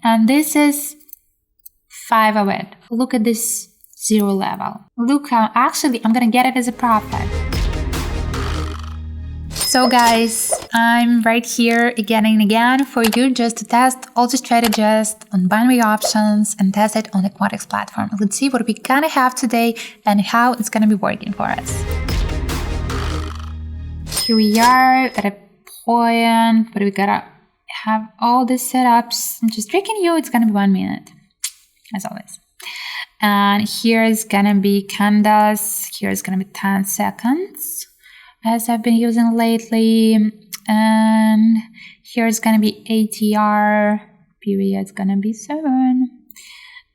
And this is 5 of it. Look at this 0 level. Look how actually I'm gonna get it as a profit. So guys, I'm right here again and again for you just to test all the strategies on binary options and test it on the Quotex platform. Let's see what we're gonna have today and how it's gonna be working for us. Here we are at a point where we gotta have all the setups. I'm just tricking you, it's gonna be 1 minute, as always. And here's gonna be candles, here's gonna be 10 seconds, as I've been using lately. And here's gonna be ATR, period's gonna be 7.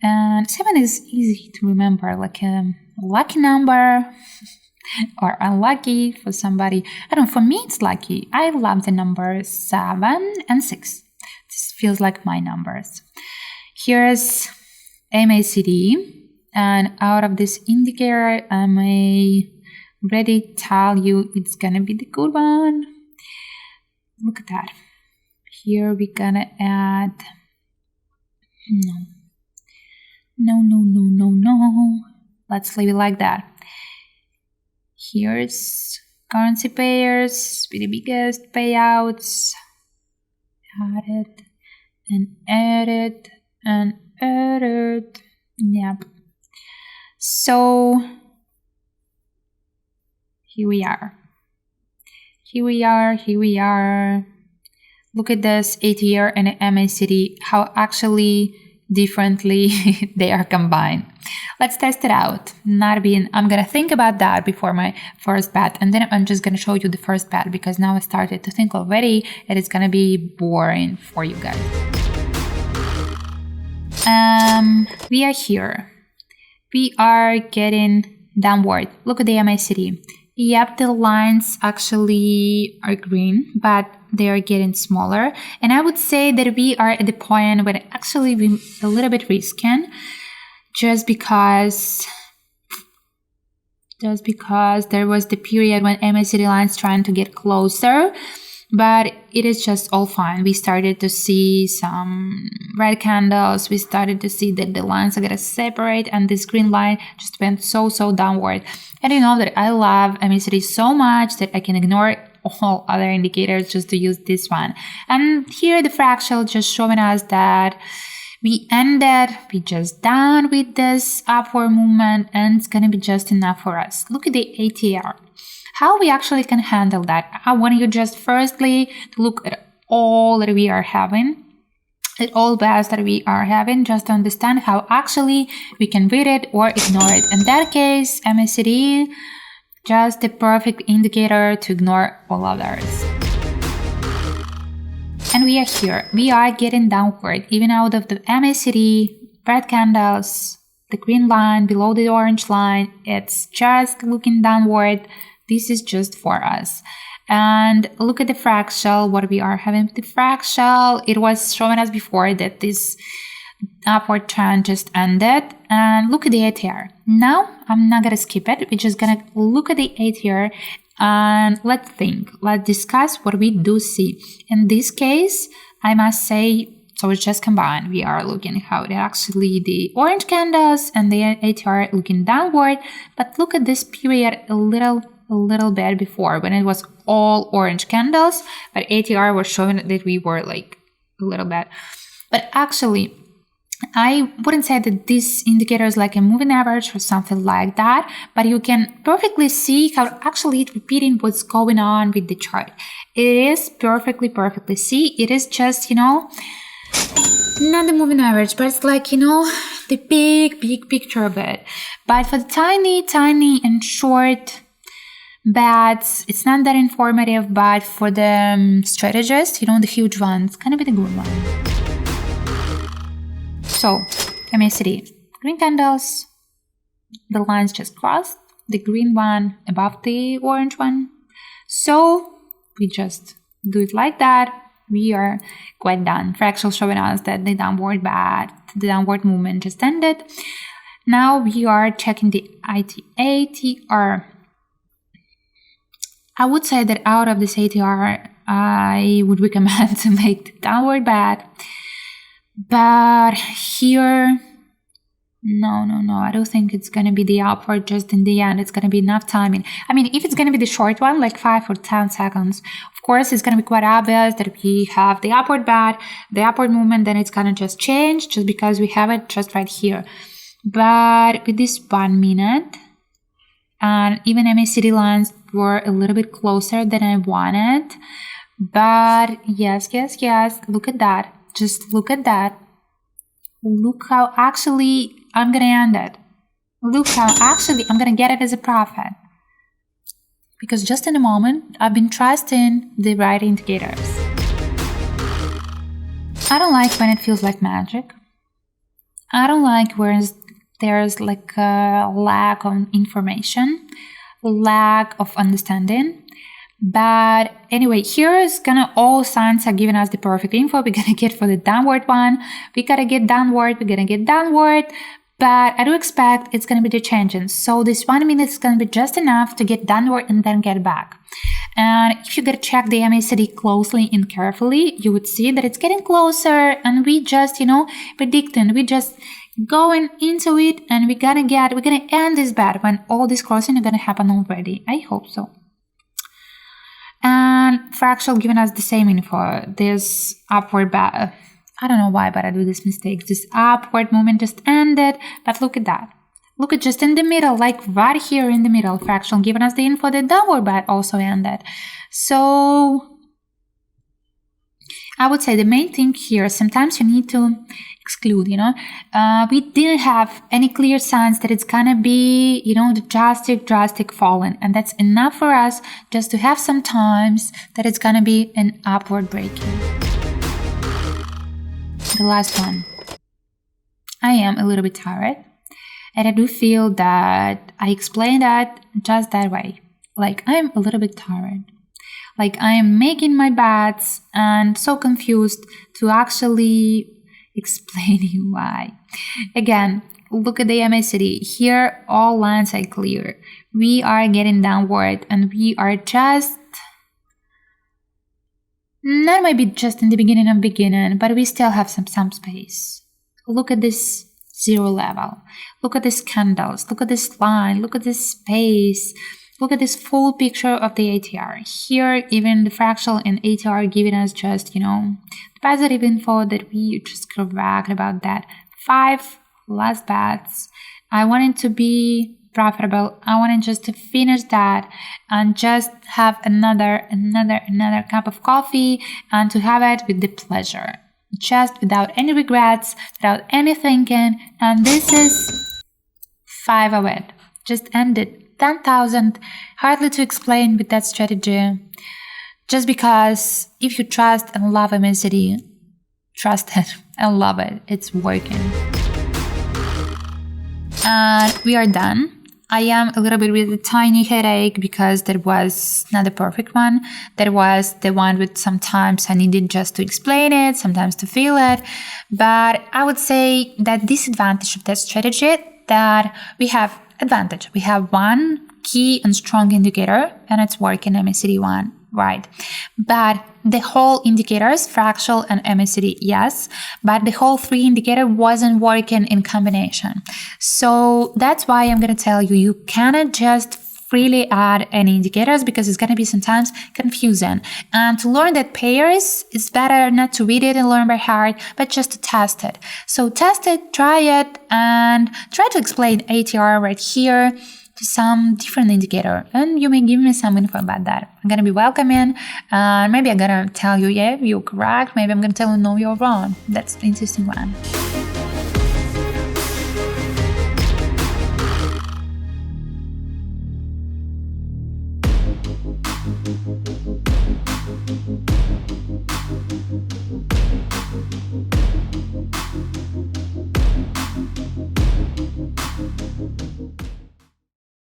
And 7 is easy to remember, like a lucky number. Or unlucky for somebody. I don't know, for me it's lucky. I love the numbers 7 and 6. This feels like my numbers. Here's MACD, and out of this indicator I may already tell you it's gonna be the good one. Look at that. Here we're gonna add no. Let's leave it like that. Here's currency pairs with the biggest payouts. Add it and edit and edit. Yep. So here we are. Look at this ATR and MACD, how actually differently they are combined. Let's test it out. I'm gonna think about that before my first bet, and then I'm just gonna show you the first bet because now I started to think already that it's gonna be boring for you guys. We are here. We are getting downward. Look at the MACD. Yep, the lines actually are green, but they are getting smaller. And I would say that we are at the point where actually we're a little bit risky, just because there was the period when MACD lines trying to get closer, but it is just all fine. We started to see some red candles. We started to see that the lines are gonna separate, and this green line just went so downward. And you know that I love MACD so much that I can ignore all other indicators just to use this one. And here the fractal just showing us that we just done with this upward movement, and it's gonna be just enough for us. Look at the ATR. How we actually can handle that? I want you just firstly to look at all that we are having, at all bets that we are having, just to understand how actually we can read it or ignore it. In that case, MACD, just the perfect indicator to ignore all others. And we are here. We are getting downward, even out of the MACD, red candles, the green line below the orange line. It's just looking downward. This is just for us. And look at the fractal, what we are having with the fractal. It was showing us before that this upward trend just ended. And look at the ATR. Now, I'm not going to skip it. We're just going to look at the ATR and let's think. Let's discuss what we do see. In this case, I must say, so it's just combined. We are looking how it actually the orange candles and the ATR looking downward. But look at this period a little bit before when it was all orange candles, but ATR was showing that we were like a little bit. But actually, I wouldn't say that this indicator is like a moving average or something like that, but you can perfectly see how actually it's repeating what's going on with the chart. It is perfectly see. It is just, not the moving average, but it's like, the big picture of it. But for the tiny and short bets, it's not that informative, but for the strategists, the huge ones, kind of be the good one. So, MACD, green candles, the lines just crossed, the green one above the orange one. So, we just do it like that. We are quite done. Fractal showing us that the downward movement just ended. Now we are checking the ATR. I would say that out of this ATR, I would recommend to make the downward bet. But here, no, I don't think it's going to be the upward just in the end. It's going to be enough timing. I mean, if it's going to be the short one, like 5 or 10 seconds, of course, it's going to be quite obvious that we have the upward bat, the upward movement, then it's going to just change just because we have it just right here. But with this 1 minute, and even MACD lines were a little bit closer than I wanted. But yes, look at that. Just look at that. Look how actually I'm going to end it. Look how actually I'm going to get it as a profit. Because just in a moment, I've been trusting the right indicators. I don't like when it feels like magic. I don't like where there's like a lack of information, lack of understanding. But anyway, here is gonna all signs are giving us the perfect info. We're gonna get for the downward one. We gotta get downward. But I do expect it's gonna be the changing. So this 1 minute is gonna be just enough to get downward and then get back. And if you gotta check the MACD closely and carefully, you would see that it's getting closer, and we just, predicting, we just going into it, and we're gonna end this bad when all this crossing are gonna happen already. I hope so. And fractal giving us the same info. This upward I don't know why, but I do this mistake. This upward movement just ended, but look at that. Look at just in the middle, like right here in the middle. Fractal giving us the info. The downward bat also ended. So I would say the main thing here, sometimes you need to exclude, we didn't have any clear signs that it's gonna be, the drastic falling. And that's enough for us just to have some times that it's gonna be an upward breaking. The last one. I am a little bit tired. And I do feel that I explained that just that way. Like, I'm a little bit tired. Like, I am making my bets and so confused to actually explaining why. Again, look at the MACD. Here, all lines are clear. We are getting downward, and we are just, not maybe just in the beginning, but we still have some space. Look at this zero level. Look at these candles. Look at this line. Look at this space. Look at this full picture of the ATR. Here, even the fractal and ATR giving us just, the positive info that we just correct about that. 5 last bets. I wanted to be profitable. I wanted just to finish that and just have another cup of coffee and to have it with the pleasure. Just without any regrets, without any thinking. And this is 5 of it. Just ended. 10,000, hardly to explain with that strategy. Just because if you trust and love MACD, trust it and love it. It's working. And we are done. I am a little bit with a tiny headache because that was not the perfect one. That was the one with sometimes I needed just to explain it, sometimes to feel it. But I would say that disadvantage of that strategy that we have advantage. We have one key and strong indicator, and it's working MACD1, right? But the whole indicators, fractal and MACD, yes, but the whole 3 indicator wasn't working in combination. So that's why I'm going to tell you, you cannot just freely add any indicators because it's going to be sometimes confusing. And to learn that pairs, it's better not to read it and learn by heart, but just to test it. So test it, try it, and try to explain ATR right here to some different indicator. And you may give me some info about that. I'm going to be welcoming. Maybe I'm going to tell you, yeah, you're correct. Maybe I'm going to tell you, no, you're wrong. That's the interesting one.